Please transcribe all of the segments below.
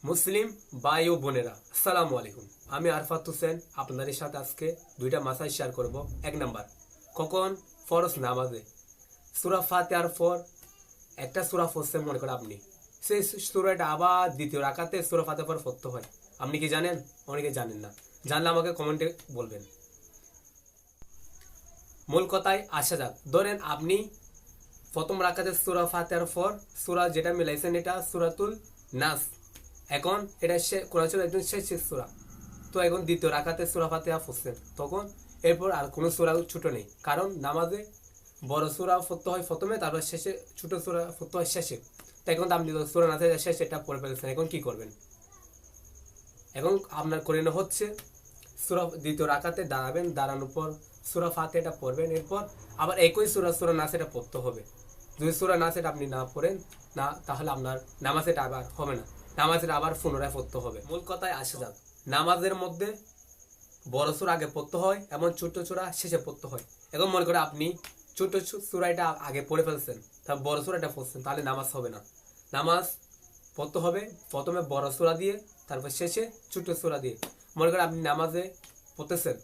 মুসলিম ভাই ও বোনেরা, আসসালামু আলাইকুম। আমি আরফাত হোসেন আপনাদের সাথে আজকে দুইটা মাসাইল শেয়ার করব। এক নাম্বার, কখন ফরজ নামাজে সূরা ফাতিহার পর একটা সূরা পড়ছেন মনে করেন আপনি, সেই সূরাটা আবার দ্বিতীয় রাকাতে সূরা ফাতিহার পর পড়তে হয়। আপনি কি জানেন? অনেকে জানেন না। জানলে আমাকে কমেন্টে বলবেন। মূল কথায় আসা যাক। ধরেন আপনি প্রথম রাকাতে সূরা ফাতিহার পর সূরা যেটা মিলাইছেন এটা সূরাতুল নাস। এখন এটা কোরআন শরীফের একদম শেষ সূরা। তো এখন দ্বিতীয় রাকাতে সূরা ফাতিহা পড়ছেন, তখন এরপর আর কোনো সূরা ছোট নেই, কারণ নামাজে বড় সূরা পড়তে হয় প্রথমে, তারপর শেষে ছোট সূরা পড়তে হয় শেষে। তো এখন তো আপনি সূরা নাসের শেষ এটা পড়ে ফেলেছেন, এখন কি করবেন? এখন আপনার করিনো হচ্ছে সূরা দ্বিতীয় রাকাতে দাঁড়াবেন, দাঁড়ানোর পর সূরা ফাতিহাটা পড়বেন, এরপর আবার একই সূরা নাস এটা পড়তে হবে। যদি সূরা নাস এটা আপনি না পড়েন না, তাহলে আপনার নামাজ এটা আবার হবে না, নামাজের আবার পুনরায় পড়তে হবে। মূল কথায় আসা যাক, নামাজের মধ্যে বড় সূরা আগে পড়তে হয় এবং ছোট সূরা শেষে পড়তে হয়। এখন মনে করে আপনি ছোট সূরাটা আগে পড়ে ফেলছেন, তারপর বড় সূরাটা পড়ছেন, তাহলে নামাজ হবে না। নামাজ পড়তে হবে প্রথমে বড় সূরা দিয়ে, তারপর শেষে ছোট সূরা দিয়ে। মনে করে আপনি নামাজে পড়তেছেন,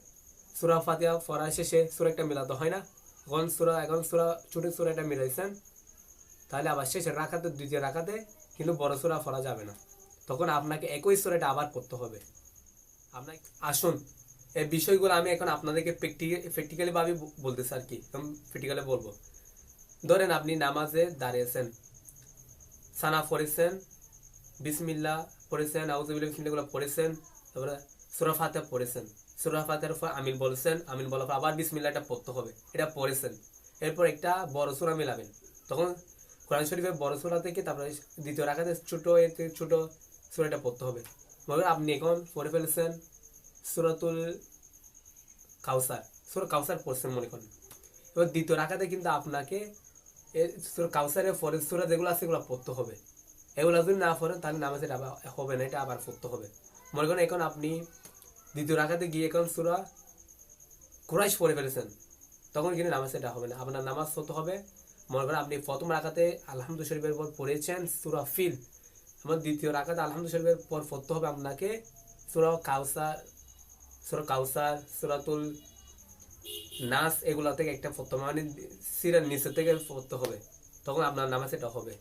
সূরা ফাতিহা পড়ার শেষে সূরা একটা মিলাতে হয় না, এখন সূরা ছোট সূরাটা মিলাইছেন, তাহলে আবার শেষের রাকাতে দ্বিতীয় রাকাতে কিন্তু বড় সূরা পড়া যাবে না, তখন আপনাকে একই সূরাটা আবার পড়তে হবে। আপনাকে আসুন, এই বিষয়গুলো আমি এখন আপনাদেরকে প্র্যাকটিক্যালি ভাবে বলতেছি আর কি, প্র্যাকটিক্যালি বলবো। ধরেন আপনি নামাজে দাঁড়িয়েছেন, সানা পড়েছেন, বিসমিল্লাহ পড়েছেন, আউযুবিল্লাহি বিসমিল্লাহ পড়েছেন, তারপরে সূরা ফাতিহা পড়েছেন, সূরা ফাতিহার পর আমিন বলছেন, আমিন বলার পর আবার বিসমিল্লাহটা পড়তে হবে, এটা পড়েছেন। এরপর একটা বড় সূরা মিলাবেন, তখন কোরআন শরীফের বড় সূরা থেকে তারপরে দ্বিতীয় রাকাতে ছোট সূরাটা পড়তে হবে। মনে আপনি এখন পড়ে ফেলেছেন সূরাতুল কাউসার, সূরা কাউসার পড়ছেন মনে করেন। এবার দ্বিতীয় রাকাতে কিন্তু আপনাকে সূরা কাউসারের পরের সূরা যেগুলো আছে এগুলো পড়তে হবে। এগুলো যদি না পড়েন তাহলে নামাজের আবার হবে না, এটা আবার পড়তে হবে। মনে করেন এখন আপনি দ্বিতীয় রাকাতে গিয়ে এখন সূরা কুরাইশ পড়ে ফেলেছেন, তখন কিন্তু নামাজ এটা হবে না, আপনার নামাজ পড়তে হবে। মনে করেন আপনি প্রথম রাকাতে আলহামদু শরীফের পর পড়েছেন সূরা ফিল, এবং দ্বিতীয় রাকাতে আলহামদু শরীফের পর পড়তে হবে আপনাকে সূরা কাউসার, সূরাতুল নাস, এগুলা থেকে একটা পড়তে হবে, মানে সিরার নিচে থেকে পড়তে হবে, তখন আপনার নামাজ এটা হবে।